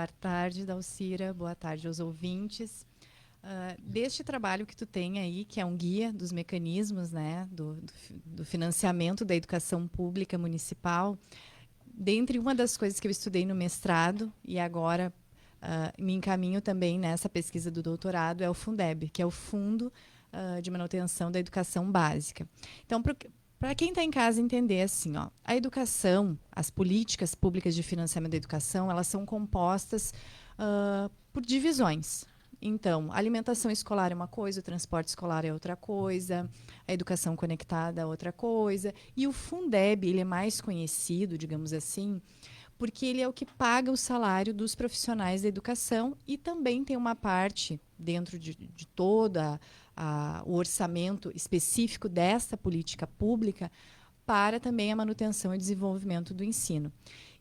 Boa tarde, Dalcira. Boa tarde aos ouvintes. Deste trabalho que tu tem aí, que é um guia dos mecanismos, né, do financiamento da educação pública municipal, dentre uma das coisas que eu estudei no mestrado e agora me encaminho também nessa pesquisa do doutorado, é o Fundeb, que é o Fundo de Manutenção da Educação Básica. Então, para quem está em casa entender assim, ó, a educação, as políticas públicas de financiamento da educação, elas são compostas por divisões. Então, a alimentação escolar é uma coisa, o transporte escolar é outra coisa, a educação conectada é outra coisa. E o Fundeb, ele é mais conhecido, digamos assim, porque ele é o que paga o salário dos profissionais da educação e também tem uma parte dentro de toda o orçamento específico desta política pública para também a manutenção e desenvolvimento do ensino.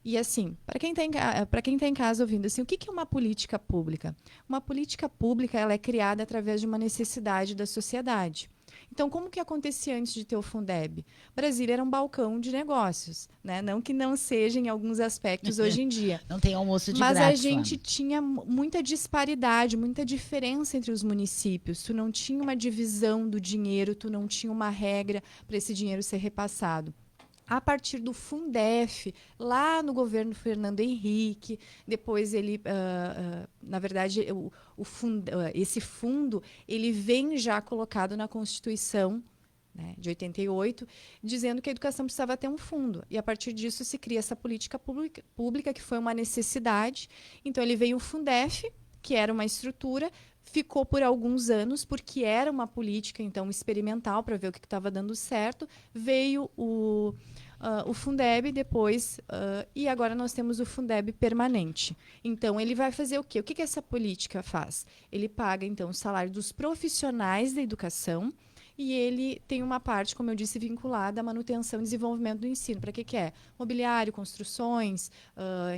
E assim, para quem está em casa ouvindo, assim, o que é uma política pública? Uma política pública ela é criada através de uma necessidade da sociedade. Então, como que acontecia antes de ter o Fundeb? Brasília era um balcão de negócios, né? Não que não seja em alguns aspectos hoje em dia. Não tem almoço de Mas grátis a gente lá. tinha muita disparidade, muita diferença entre os municípios. Tu não tinha uma divisão do dinheiro, tu não tinha uma regra para esse dinheiro ser repassado. A partir do Fundef, lá no governo Fernando Henrique, depois ele, na verdade, esse fundo ele vem já colocado na Constituição, né, de 88, dizendo que a educação precisava ter um fundo. E a partir disso se cria essa política pública que foi uma necessidade. Então ele veio o Fundef, que era uma estrutura, ficou por alguns anos, porque era uma política então experimental para ver o que estava dando certo. Veio o Fundeb depois, e agora nós temos o Fundeb permanente. Então, ele vai fazer o quê? O que essa política faz? Ele paga, então, o salário dos profissionais da educação e ele tem uma parte, como eu disse, vinculada à manutenção e desenvolvimento do ensino. Para que é? Mobiliário, construções,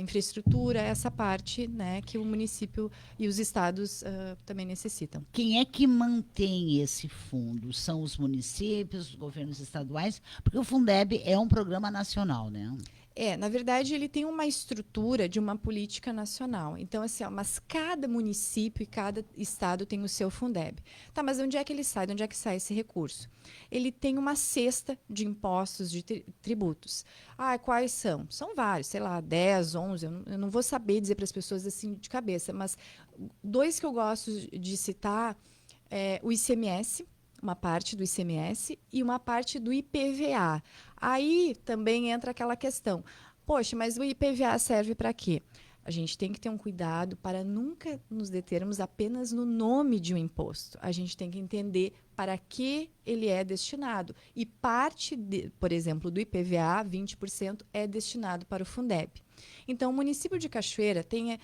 infraestrutura, essa parte, né, que o município e os estados também necessitam. Quem é que mantém esse fundo? São os municípios, os governos estaduais? Porque o Fundeb é um programa nacional, né? Na verdade, ele tem uma estrutura de uma política nacional. Então, assim, mas cada município e cada estado tem o seu Fundeb. Tá, mas onde é que ele sai? De onde é que sai esse recurso? Ele tem uma cesta de impostos, de tributos. Quais são? São vários, sei lá, 10, 11, eu não vou saber dizer para as pessoas assim de cabeça, mas dois que eu gosto de citar é o ICMS, uma parte do ICMS e uma parte do IPVA. Aí também entra aquela questão, poxa, mas o IPVA serve para quê? A gente tem que ter um cuidado para nunca nos determos apenas no nome de um imposto. A gente tem que entender para que ele é destinado. E parte, por exemplo, do IPVA, 20%, é destinado para o Fundeb. Então, o município de Cachoeira tem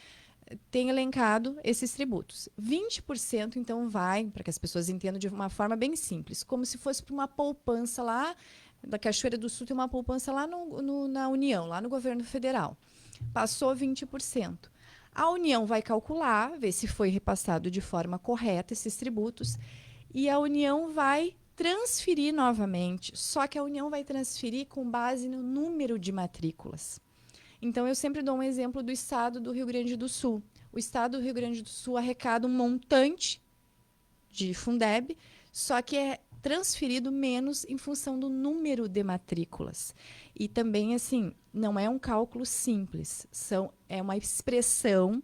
elencado esses tributos. 20%, então, vai, para que as pessoas entendam de uma forma bem simples, como se fosse para uma poupança lá, da Cachoeira do Sul tem uma poupança lá na União, lá no governo federal. Passou 20%. A União vai calcular, ver se foi repassado de forma correta esses tributos, e a União vai transferir novamente, só que a União vai transferir com base no número de matrículas. Então, eu sempre dou um exemplo do estado do Rio Grande do Sul. O estado do Rio Grande do Sul arrecada um montante de Fundeb, só que é transferido menos em função do número de matrículas. E também, assim, não é um cálculo simples, é uma expressão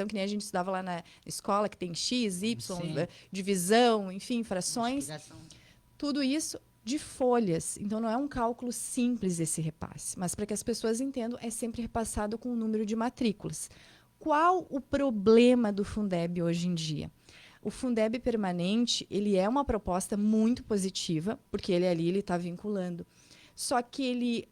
que nem a gente estudava lá na escola, que tem X, Y, divisão, enfim, frações. Tudo isso de folhas. Então, não é um cálculo simples esse repasse. Mas, para que as pessoas entendam, é sempre repassado com o número de matrículas. Qual o problema do Fundeb hoje em dia? O Fundeb permanente, ele é uma proposta muito positiva, porque ele está vinculando. Só que ele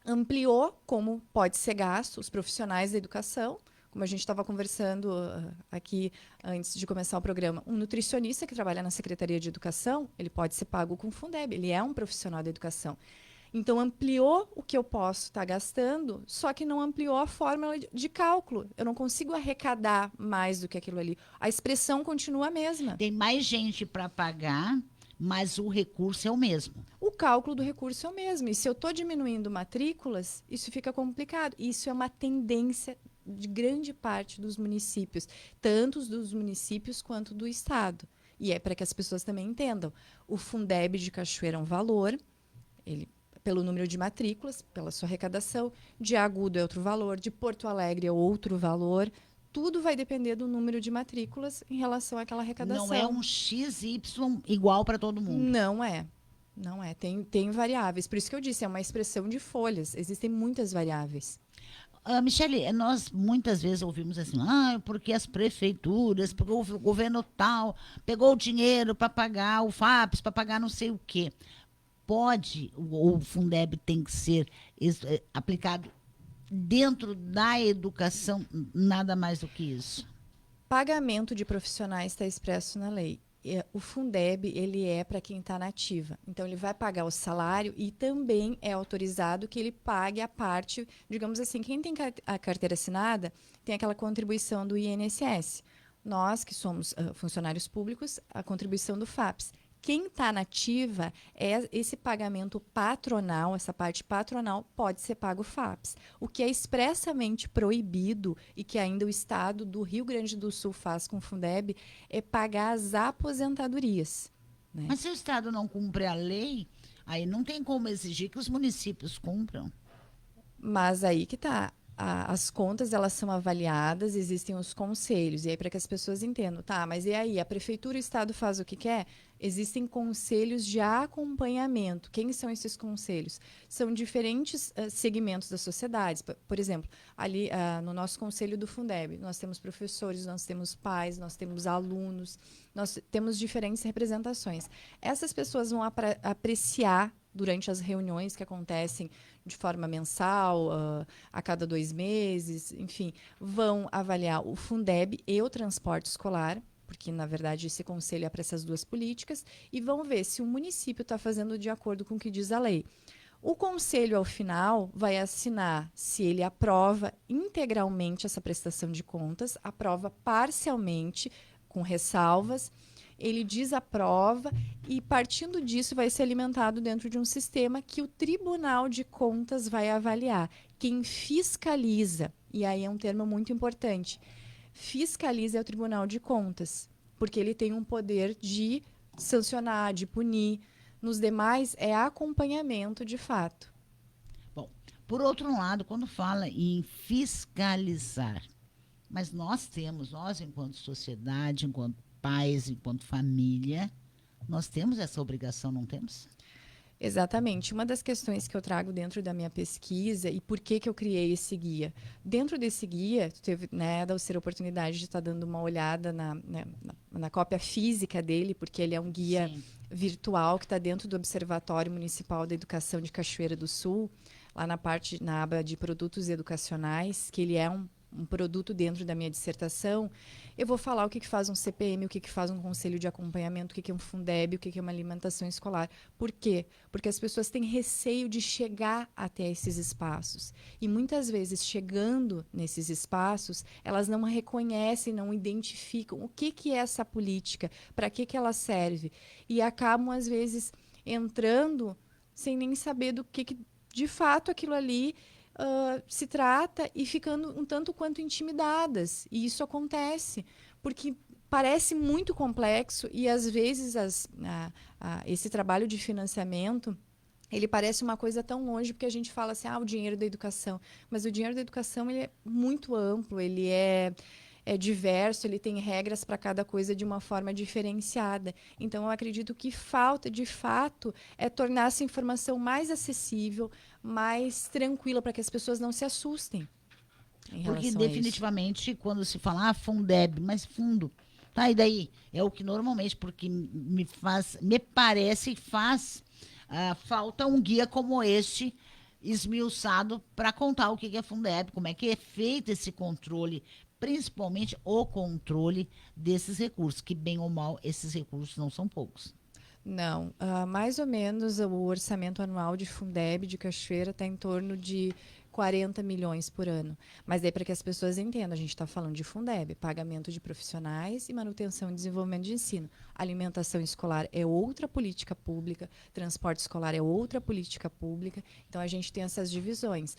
ampliou como pode ser gasto os profissionais da educação, como a gente estava conversando aqui antes de começar o programa, um nutricionista que trabalha na Secretaria de Educação, ele pode ser pago com Fundeb, ele é um profissional da educação. Então, ampliou o que eu posso estar gastando, só que não ampliou a fórmula de cálculo. Eu não consigo arrecadar mais do que aquilo ali. A expressão continua a mesma. Tem mais gente para pagar, mas o recurso é o mesmo. o cálculo do recurso é o mesmo. E se eu estou diminuindo matrículas, isso fica complicado. Isso é uma tendência de grande parte dos municípios, tanto dos municípios quanto do Estado. E é para que as pessoas também entendam. O Fundeb de Cachoeira é um valor, ele, pelo número de matrículas, pela sua arrecadação, de Agudo é outro valor, de Porto Alegre é outro valor. Tudo vai depender do número de matrículas em relação àquela arrecadação. Não é um XY igual para todo mundo. Não é. Não é. Tem variáveis. Por isso que eu disse, é uma expressão de folhas. Existem muitas variáveis. Michele, nós muitas vezes ouvimos assim, porque as prefeituras, porque o governo tal pegou o dinheiro para pagar o FAPES, para pagar não sei o quê. Pode, o Fundeb tem que ser aplicado dentro da educação, nada mais do que isso. Pagamento de profissionais está expresso na lei. O Fundeb, ele é para quem está na ativa. Então, ele vai pagar o salário e também é autorizado que ele pague a parte, digamos assim, quem tem a carteira assinada, tem aquela contribuição do INSS. Nós, que somos funcionários públicos, a contribuição do FAPES. Quem está na ativa, esse pagamento patronal, essa parte patronal, pode ser pago FAPES. O que é expressamente proibido e que ainda o Estado do Rio Grande do Sul faz com o Fundeb é pagar as aposentadorias. Né? Mas se o Estado não cumpre a lei, aí não tem como exigir que os municípios cumpram. Mas aí que está. As contas, elas são avaliadas, existem os conselhos. E aí, para que as pessoas entendam, tá, mas e aí? A prefeitura e o Estado faz o que quer? Existem conselhos de acompanhamento. Quem são esses conselhos? São diferentes segmentos da sociedade. Por exemplo, ali no nosso conselho do Fundeb, nós temos professores, nós temos pais, nós temos alunos, nós temos diferentes representações. Essas pessoas vão apreciar durante as reuniões que acontecem de forma mensal, a cada 2 meses, enfim, vão avaliar o Fundeb e o transporte escolar, porque, na verdade, esse conselho é para essas duas políticas, e vão ver se o município está fazendo de acordo com o que diz a lei. O conselho, ao final, vai assinar se ele aprova integralmente essa prestação de contas, aprova parcialmente, com ressalvas, ele desaprova e, partindo disso, vai ser alimentado dentro de um sistema que o Tribunal de Contas vai avaliar. Quem fiscaliza, e aí é um termo muito importante, fiscaliza é o Tribunal de Contas, porque ele tem um poder de sancionar, de punir. Nos demais, é acompanhamento de fato. Bom, por outro lado, quando fala em fiscalizar, mas nós enquanto sociedade, enquanto pais, enquanto família, nós temos essa obrigação, não temos? Exatamente. Uma das questões que eu trago dentro da minha pesquisa e por que eu criei esse guia. Dentro desse guia, tu teve, né, Dalcir, a oportunidade de estar dando uma olhada na cópia física dele, porque ele é um guia virtual que está dentro do Observatório Municipal da Educação de Cachoeira do Sul, lá na aba de produtos educacionais, que ele é um produto dentro da minha dissertação. Eu vou falar o que faz um CPM, o que faz um conselho de acompanhamento, o que é um Fundeb, o que é uma alimentação escolar. Por quê? Porque as pessoas têm receio de chegar até esses espaços. E muitas vezes, chegando nesses espaços, elas não reconhecem, não identificam o que é essa política, para que ela serve. E acabam, às vezes, entrando sem nem saber do que de fato aquilo ali se trata e ficando um tanto quanto intimidadas. E isso acontece porque parece muito complexo e, às vezes, esse trabalho de financiamento, ele parece uma coisa tão longe, porque a gente fala assim, o dinheiro da educação. Mas o dinheiro da educação, ele é muito amplo, ele é diverso, ele tem regras para cada coisa de uma forma diferenciada. Então, eu acredito que falta, de fato, é tornar essa informação mais acessível, mais tranquila, para que as pessoas não se assustem. Porque, definitivamente, quando se fala Fundeb, mas fundo, tá, e daí? É o que normalmente, porque me parece que faz falta um guia como este, esmiuçado, para contar o que é Fundeb, como é que é feito esse controle, principalmente o controle desses recursos, que, bem ou mal, esses recursos não são poucos. Não, mais ou menos o orçamento anual de Fundeb de Cachoeira está em torno de 40 milhões por ano. Mas daí, para que as pessoas entendam, a gente está falando de Fundeb, pagamento de profissionais e manutenção e desenvolvimento de ensino. Alimentação escolar é outra política pública, transporte escolar é outra política pública. Então, a gente tem essas divisões.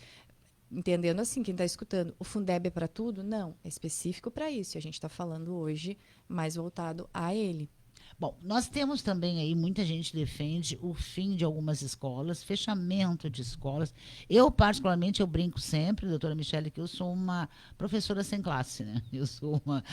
Entendendo assim, quem está escutando, o Fundeb é para tudo? Não, é específico para isso. E a gente está falando hoje mais voltado a ele. Bom, nós temos também aí, muita gente defende o fim de algumas escolas, fechamento de escolas. Eu, particularmente, eu brinco sempre, doutora Michele, que eu sou uma professora sem classe, né? Eu sou uma...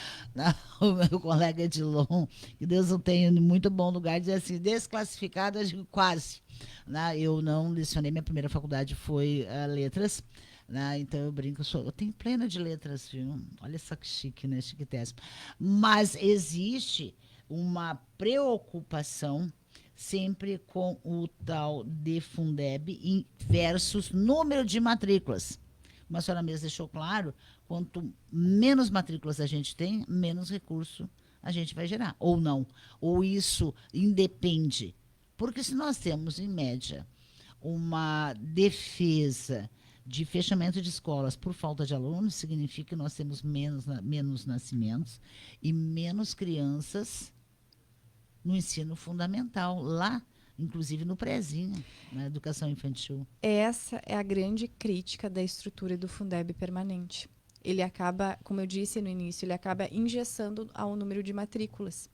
O meu colega Edilon, que Deus o tenha em muito bom lugar, diz assim, desclassificada, eu digo quase. Né? Eu não lecionei, minha primeira faculdade foi letras, né? Então eu brinco, eu tenho plena de letras, viu? Olha só que chique, né? Chiquitésimo. Mas existe uma preocupação sempre com o tal de Fundeb versus número de matrículas. Como a senhora mesmo deixou claro, quanto menos matrículas a gente tem, menos recurso a gente vai gerar. Ou não. Ou isso independe. Porque se nós temos, em média, uma defesa de fechamento de escolas por falta de alunos, significa que nós temos menos nascimentos e menos crianças no ensino fundamental, lá, inclusive no prézinho, na educação infantil. Essa é a grande crítica da estrutura do Fundeb permanente. Ele acaba, como eu disse no início, ele acaba engessando ao número de matrículas.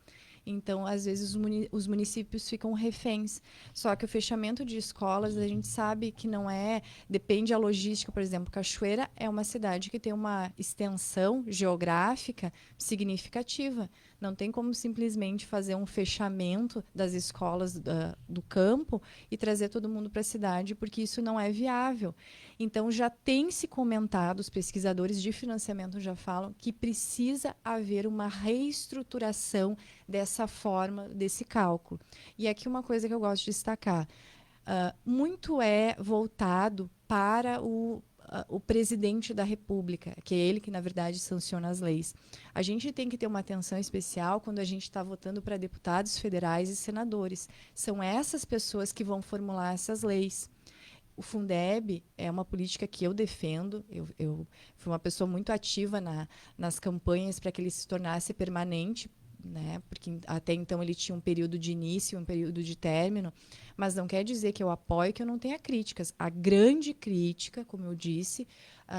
Então, às vezes, os municípios ficam reféns. Só que o fechamento de escolas, a gente sabe que não é... Depende da logística, por exemplo. Cachoeira é uma cidade que tem uma extensão geográfica significativa. Não tem como simplesmente fazer um fechamento das escolas do campo e trazer todo mundo para a cidade, porque isso não é viável. Então, já tem se comentado, os pesquisadores de financiamento já falam, que precisa haver uma reestruturação dessa forma, desse cálculo. E aqui uma coisa que eu gosto de destacar. Muito é voltado para o presidente da República, que é ele que, na verdade, sanciona as leis. A gente tem que ter uma atenção especial quando a gente está votando para deputados federais e senadores. São essas pessoas que vão formular essas leis. O Fundeb é uma política que eu defendo. Eu fui uma pessoa muito ativa nas campanhas para que ele se tornasse permanente, né? Porque até então ele tinha um período de início, um período de término, mas não quer dizer que eu apoio que eu não tenha críticas. A grande crítica, como eu disse,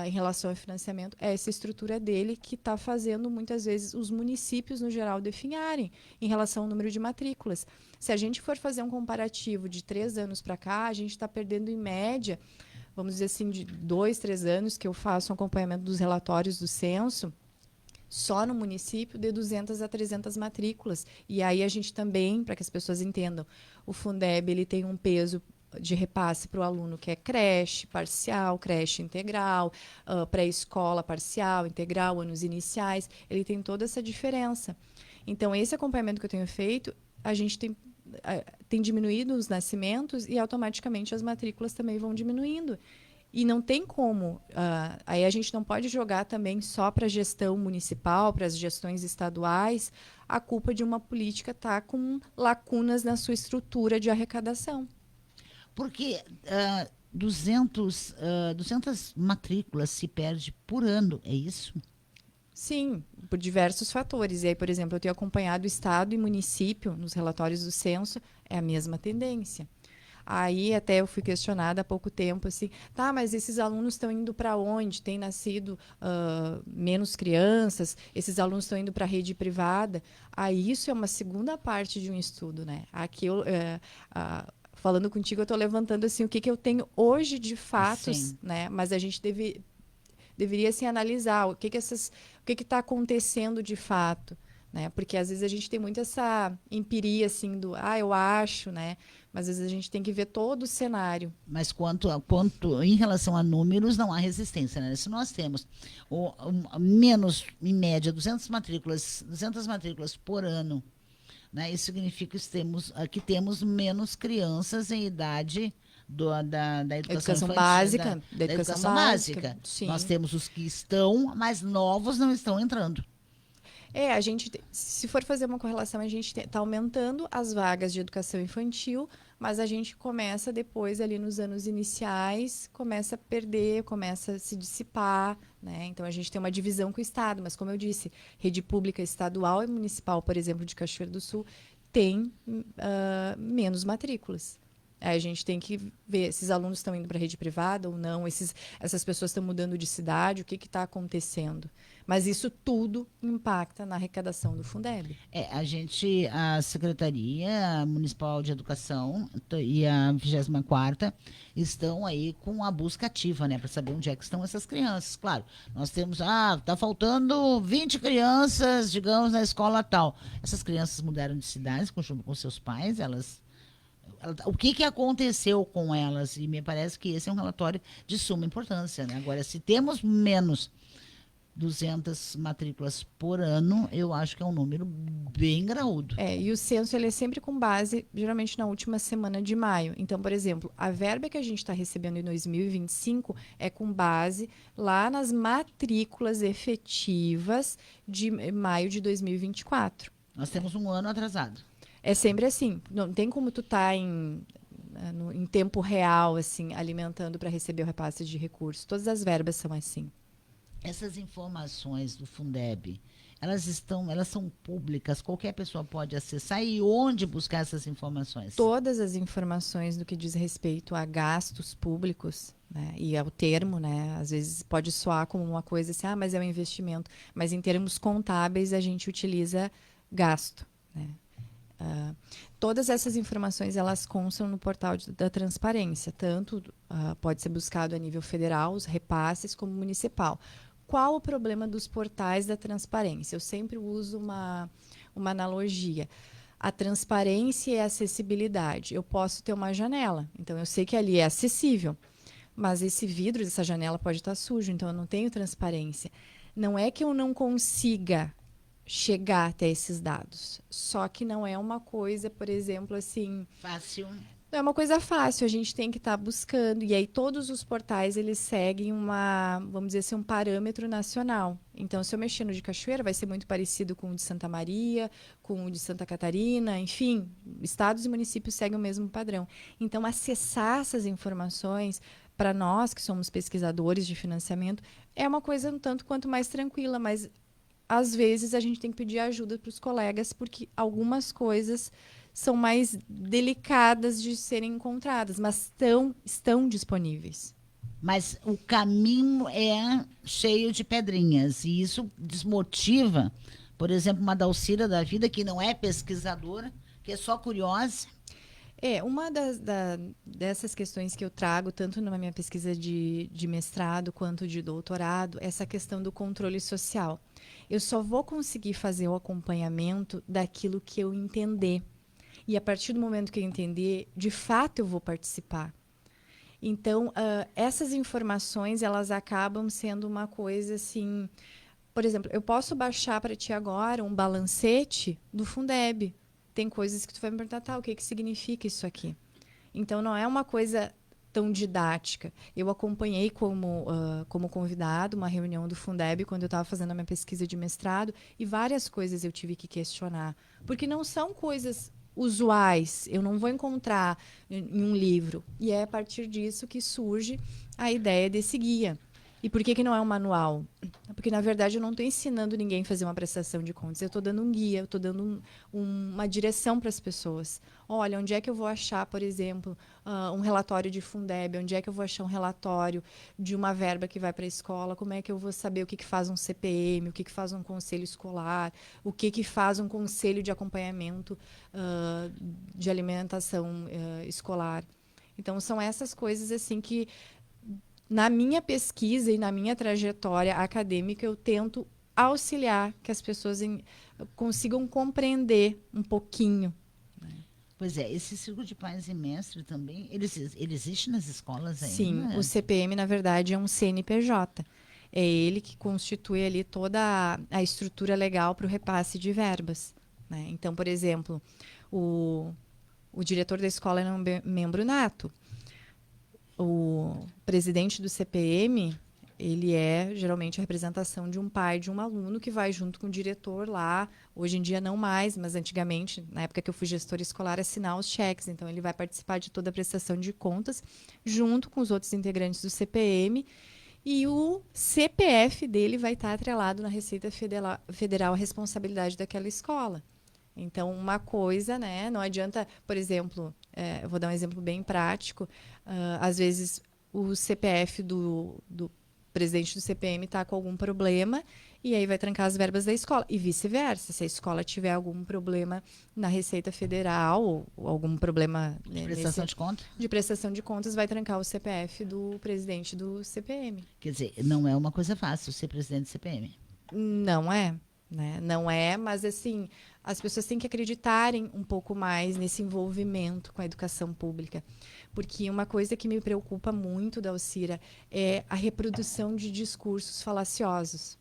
em relação ao financiamento, é essa estrutura dele que está fazendo, muitas vezes, os municípios, no geral, definharem em relação ao número de matrículas. Se a gente for fazer um comparativo de 3 anos para cá, a gente está perdendo, em média, vamos dizer assim, de 2, 3 anos que eu faço um acompanhamento dos relatórios do censo, só no município, de 200 a 300 matrículas. E aí a gente também, para que as pessoas entendam, o Fundeb ele tem um peso de repasse para o aluno que é creche parcial, creche integral, pré-escola parcial, integral, anos iniciais. Ele tem toda essa diferença. Então, esse acompanhamento que eu tenho feito, a gente tem diminuído os nascimentos e automaticamente as matrículas também vão diminuindo. E não tem como, aí a gente não pode jogar também só para a gestão municipal, para as gestões estaduais, a culpa de uma política estar com lacunas na sua estrutura de arrecadação. Porque 200 matrículas se perde por ano, é isso? Sim, por diversos fatores. E aí, por exemplo, eu tenho acompanhado o Estado e município, nos relatórios do censo, é a mesma tendência. Aí até eu fui questionada há pouco tempo, assim, tá, mas esses alunos estão indo para onde? Tem nascido menos crianças, esses alunos estão indo para a rede privada. Aí isso é uma segunda parte de um estudo, né? Aqui eu, falando contigo, eu estou levantando assim, o que eu tenho hoje de fatos, Sim. né? Mas a gente deveria assim, analisar o que está acontecendo de fato. Né? Porque às vezes a gente tem muito essa empiria assim do eu acho, né? Mas às vezes a gente tem que ver todo o cenário. Mas quanto em relação a números, não há resistência, né? Se nós temos menos, em média, 200 matrículas por ano, né? Isso significa que temos menos crianças em idade da educação infantil, básica, da educação básica. Sim. Nós temos os que estão, mas novos não estão entrando. A gente, se for fazer uma correlação, a gente está aumentando as vagas de educação infantil, mas a gente começa depois, ali nos anos iniciais, começa a perder, começa a se dissipar, né? Então, a gente tem uma divisão com o Estado, mas como eu disse, rede pública estadual e municipal, por exemplo, de Cachoeira do Sul, tem menos matrículas. Aí a gente tem que ver se esses alunos estão indo para a rede privada ou não, essas pessoas estão mudando de cidade, o que está acontecendo. Mas isso tudo impacta na arrecadação do Fundeb. A Secretaria Municipal de Educação e a 24ª estão aí com a busca ativa, né, para saber onde é que estão essas crianças. Claro, nós temos, tá faltando 20 crianças, digamos, na escola tal. Essas crianças mudaram de cidade com seus pais, o que aconteceu com elas? E me parece que esse é um relatório de suma importância, né? Agora, se temos menos 200 matrículas por ano, eu acho que é um número bem graúdo. E o censo ele é sempre com base, geralmente na última semana de maio. Então, por exemplo, a verba que a gente está recebendo em 2025 é com base lá nas matrículas efetivas de maio de 2024. Nós temos um ano atrasado. É sempre assim. Não tem como tu tá em tempo real, assim, alimentando para receber o repasse de recursos. Todas as verbas são assim. Essas informações do Fundeb, elas são públicas, qualquer pessoa pode acessar, e onde buscar essas informações? Todas as informações do que diz respeito a gastos públicos, né, e ao termo, né, às vezes pode soar como uma coisa assim, mas é um investimento. Mas em termos contábeis, a gente utiliza gasto, né? Todas essas informações elas constam no portal da transparência, tanto pode ser buscado a nível federal, os repasses, como municipal. Qual o problema dos portais da transparência? Eu sempre uso uma analogia. A transparência e a acessibilidade. Eu posso ter uma janela, então eu sei que ali é acessível, mas esse vidro dessa janela pode estar sujo, então eu não tenho transparência. Não é que eu não consiga chegar até esses dados. Só que não é uma coisa, por exemplo, assim... Fácil. Não é uma coisa fácil, a gente tem que estar buscando. E aí todos os portais, eles seguem vamos dizer assim, um parâmetro nacional. Então, se eu mexer no de Cachoeira, vai ser muito parecido com o de Santa Maria, com o de Santa Catarina, enfim, estados e municípios seguem o mesmo padrão. Então, acessar essas informações, para nós que somos pesquisadores de financiamento, é uma coisa um tanto quanto mais tranquila, mas às vezes a gente tem que pedir ajuda para os colegas, porque algumas coisas são mais delicadas de serem encontradas, mas estão disponíveis. Mas o caminho é cheio de pedrinhas, e isso desmotiva, por exemplo, uma Dalcira da vida, que não é pesquisadora, que é só curiosa. Uma dessas questões que eu trago, tanto na minha pesquisa de mestrado quanto de doutorado, é essa questão do controle social. Eu só vou conseguir fazer o acompanhamento daquilo que eu entender. E a partir do momento que eu entender, de fato eu vou participar. Então, essas informações, elas acabam sendo uma coisa assim... Por exemplo, eu posso baixar para ti agora um balancete do Fundeb. Tem coisas que tu vai me perguntar, o que significa isso aqui? Então, não é uma coisa tão didática. Eu acompanhei como convidado uma reunião do Fundeb quando eu estava fazendo a minha pesquisa de mestrado, e várias coisas eu tive que questionar, porque não são coisas usuais, eu não vou encontrar em um livro. E é a partir disso que surge a ideia desse guia. E por que não é um manual? Porque, na verdade, eu não estou ensinando ninguém a fazer uma prestação de contas. Eu estou dando um guia, eu estou dando uma direção para as pessoas. Olha, onde é que eu vou achar, por exemplo, um relatório de Fundeb? Onde é que eu vou achar um relatório de uma verba que vai para a escola? Como é que eu vou saber o que faz um CPM, o que faz um conselho escolar, o que faz um conselho de acompanhamento de alimentação escolar? Então, são essas coisas assim que... Na minha pesquisa e na minha trajetória acadêmica, eu tento auxiliar que as pessoas consigam compreender um pouquinho. Pois é, esse círculo de pais e mestres também, ele existe nas escolas ainda? Sim, o CPM, na verdade, é um CNPJ. É ele que constitui ali toda a estrutura legal para o repasse de verbas, né? Então, por exemplo, o diretor da escola é um membro nato. O presidente do CPM, ele é geralmente a representação de um pai de um aluno que vai junto com o diretor lá. Hoje em dia não mais, mas antigamente, na época que eu fui gestora escolar, assinar os cheques. Então, ele vai participar de toda a prestação de contas junto com os outros integrantes do CPM. E o CPF dele vai estar atrelado na Receita Federal, a responsabilidade daquela escola. Então, uma coisa, né? Não adianta, por exemplo, eu vou dar um exemplo bem prático. Às vezes, o CPF do presidente do CPM está com algum problema e aí vai trancar as verbas da escola. E vice-versa. Se a escola tiver algum problema na Receita Federal ou algum problema de prestação de contas? De prestação de contas, vai trancar o CPF do presidente do CPM. Quer dizer, não é uma coisa fácil ser presidente do CPM. Não é, né? Não é, mas assim, as pessoas têm que acreditarem um pouco mais nesse envolvimento com a educação pública. Porque uma coisa que me preocupa muito, Dalcira, é a reprodução de discursos falaciosos.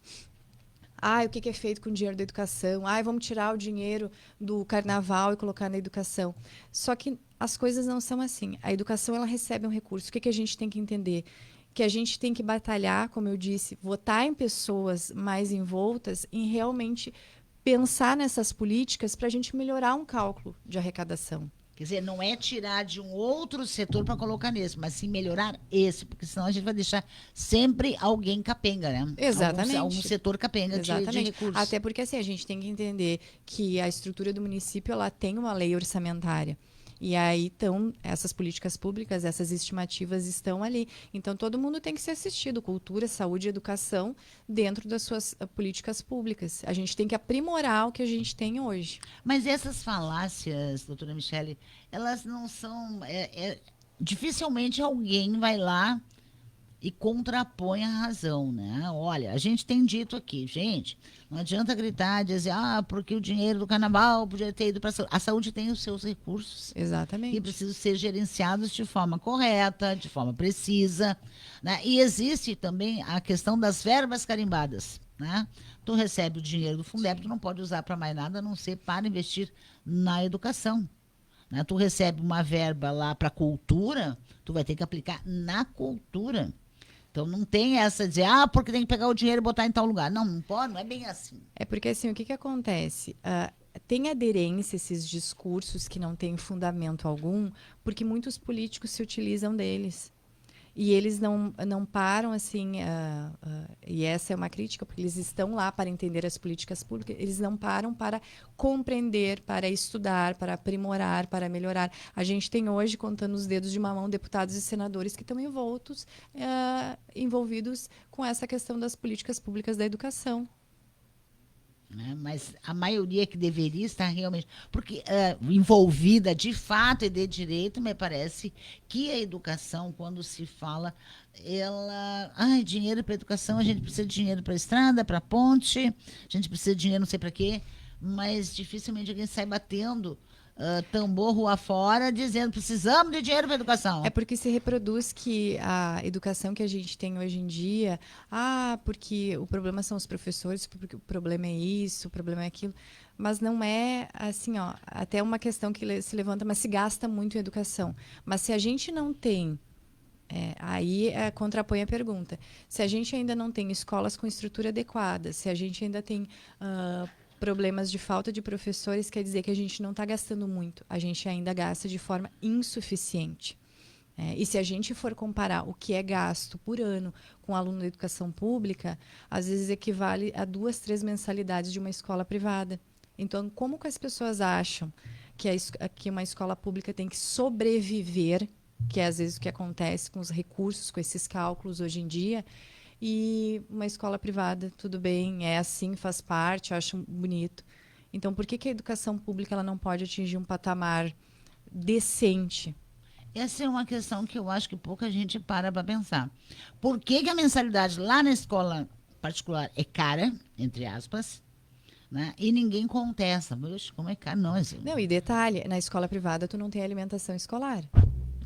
O que é feito com o dinheiro da educação? Vamos tirar o dinheiro do carnaval e colocar na educação. Só que as coisas não são assim. A educação, ela recebe um recurso. O que a gente tem que entender? Que a gente tem que batalhar, como eu disse, votar em pessoas mais envoltas, em realmente pensar nessas políticas para a gente melhorar um cálculo de arrecadação. Quer dizer, não é tirar de um outro setor para colocar nesse, mas sim melhorar esse, porque senão a gente vai deixar sempre alguém capenga, né? Exatamente. Algum setor capenga de recursos. Até porque assim, a gente tem que entender que a estrutura do município, ela tem uma lei orçamentária. E aí, então, essas políticas públicas, essas estimativas estão ali. Então, todo mundo tem que ser assistido, cultura, saúde e educação, dentro das suas políticas públicas. A gente tem que aprimorar o que a gente tem hoje. Mas essas falácias, doutora Michele, elas não são... dificilmente alguém vai lá e contrapõe a razão, né? Olha, a gente tem dito aqui, gente, não adianta gritar, dizer, porque o dinheiro do carnaval podia ter ido para a saúde. A saúde tem os seus recursos. Exatamente. Que precisam ser gerenciados de forma correta, de forma precisa, né? E existe também a questão das verbas carimbadas, né? Tu recebe o dinheiro do Fundeb, tu não pode usar para mais nada, a não ser para investir na educação. Né? Tu recebe uma verba lá para cultura, tu vai ter que aplicar na cultura. Então, não tem essa de dizer, porque tem que pegar o dinheiro e botar em tal lugar. Não, não pode, não é bem assim. É porque, assim, o que acontece? Tem aderência a esses discursos que não têm fundamento algum, porque muitos políticos se utilizam deles. E eles não param, assim, e essa é uma crítica, porque eles estão lá para entender as políticas públicas, eles não param para compreender, para estudar, para aprimorar, para melhorar. A gente tem hoje, contando os dedos de uma mão, deputados e senadores que estão envolvidos com essa questão das políticas públicas da educação. Mas a maioria que deveria estar realmente... Porque envolvida de fato e de direito, me parece que a educação, quando se fala, ela... dinheiro para educação, a gente precisa de dinheiro para estrada, para ponte, a gente precisa de dinheiro não sei para quê, mas dificilmente alguém sai batendo tambor rua fora, dizendo precisamos de dinheiro para educação. É porque se reproduz que a educação que a gente tem hoje em dia, porque o problema são os professores, porque o problema é isso, o problema é aquilo, mas não é assim, até uma questão que se levanta, mas se gasta muito em educação. Mas se a gente não tem, aí contrapõe a pergunta, se a gente ainda não tem escolas com estrutura adequada, se a gente ainda tem problemas de falta de professores, quer dizer que a gente não está gastando muito, a gente ainda gasta de forma insuficiente. E se a gente for comparar o que é gasto por ano com um aluno da educação pública, às vezes equivale a 2, 3 mensalidades de uma escola privada. Então, como que as pessoas acham que uma escola pública tem que sobreviver, que é às vezes o que acontece com os recursos, com esses cálculos hoje em dia, e uma escola privada, tudo bem, é assim, faz parte, eu acho bonito. Então, por que a educação pública ela não pode atingir um patamar decente? Essa é uma questão que eu acho que pouca gente para pensar. Por que a mensalidade lá na escola particular é cara, entre aspas, né? E ninguém contesta. Poxa, como é caro? Não, e detalhe, na escola privada tu não tem alimentação escolar.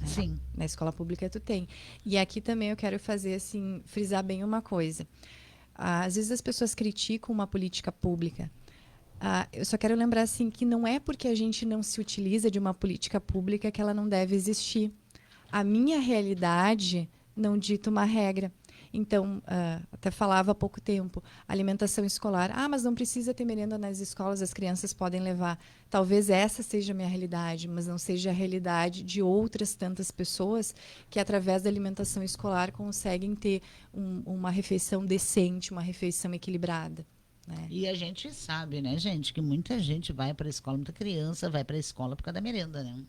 Sim. Na escola pública tu tem. E aqui também eu quero fazer assim, frisar bem uma coisa. Às vezes as pessoas criticam uma política pública. Eu só quero lembrar assim que não é porque a gente não se utiliza de uma política pública que ela não deve existir. A minha realidade não dita uma regra. Então, até falava há pouco tempo, alimentação escolar. Ah, mas não precisa ter merenda nas escolas, as crianças podem levar. Talvez essa seja a minha realidade, mas não seja a realidade de outras tantas pessoas que, através da alimentação escolar, conseguem ter uma refeição decente, uma refeição equilibrada. Né? E a gente sabe, né, gente, que muita gente vai para a escola, muita criança vai para a escola por causa da merenda, né?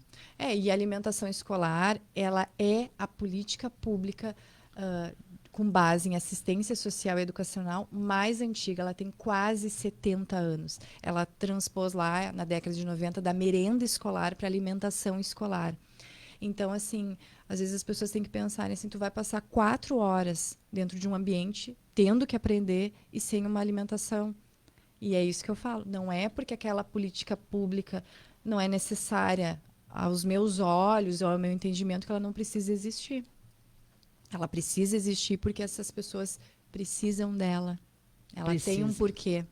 E a alimentação escolar, ela é a política pública com base em assistência social e educacional mais antiga. Ela tem quase 70 anos. Ela transpôs lá, na década de 90, da merenda escolar para alimentação escolar. Então, assim, às vezes as pessoas têm que pensar assim, tu vai passar 4 horas dentro de um ambiente, tendo que aprender e sem uma alimentação. E é isso que eu falo. Não é porque aquela política pública não é necessária aos meus olhos ou ao meu entendimento que ela não precisa existir. Ela precisa existir porque essas pessoas precisam dela. Ela tem um porquê.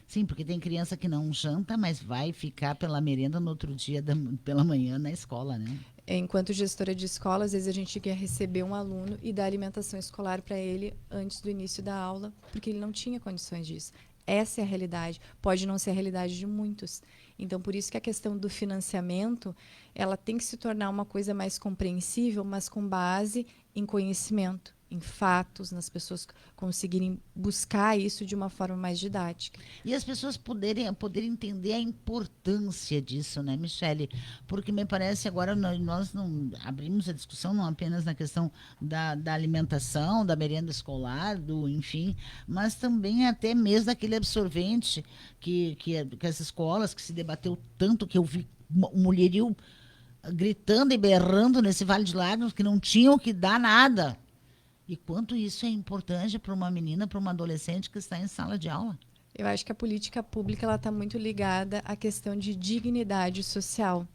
Sim, porque tem criança que não janta, mas vai ficar pela merenda no outro dia, pela manhã, na escola, né? Enquanto gestora de escola, às vezes a gente quer receber um aluno e dar alimentação escolar para ele antes do início da aula, porque ele não tinha condições disso. Essa é a realidade. Pode não ser a realidade de muitos. Então, por isso que a questão do financiamento, ela tem que se tornar uma coisa mais compreensível, mas com base em conhecimento, em fatos, nas pessoas conseguirem buscar isso de uma forma mais didática. E as pessoas poderem entender a importância disso, né, Michele? Porque me parece agora nós não abrimos a discussão não apenas na questão da alimentação, da merenda escolar, enfim, mas também até mesmo daquele absorvente que as escolas, que se debateu tanto, que eu vi um mulherio gritando e berrando nesse Vale de Lágrimas, que não tinham que dar nada. E quanto isso é importante para uma menina, para uma adolescente que está em sala de aula? Eu acho que a política pública está muito ligada à questão de dignidade social.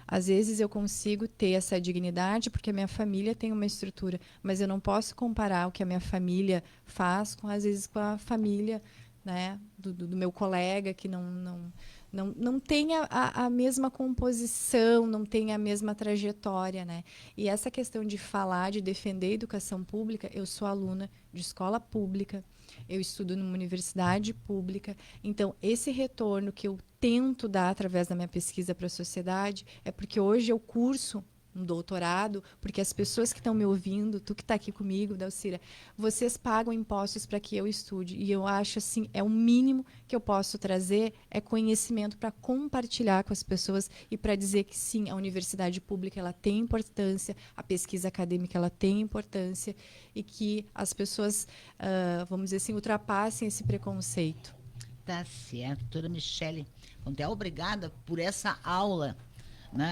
Às vezes eu consigo ter essa dignidade porque a minha família tem uma estrutura, mas eu não posso comparar o que a minha família faz, às vezes, com a família, né, do meu colega que não tem a mesma composição, não tem a mesma trajetória, né? E essa questão de falar, de defender a educação pública, eu sou aluna de escola pública, eu estudo numa universidade pública, então esse retorno que eu tento dar através da minha pesquisa para a sociedade é porque hoje eu curso um doutorado, porque as pessoas que estão me ouvindo, tu que está aqui comigo, Dalcira, vocês pagam impostos para que eu estude. E eu acho assim, é o mínimo que eu posso trazer, é conhecimento para compartilhar com as pessoas e para dizer que sim, a universidade pública ela tem importância, a pesquisa acadêmica ela tem importância e que as pessoas, vamos dizer assim, ultrapassem esse preconceito. Tá certo, doutora Michele. Então, obrigada por essa aula, né,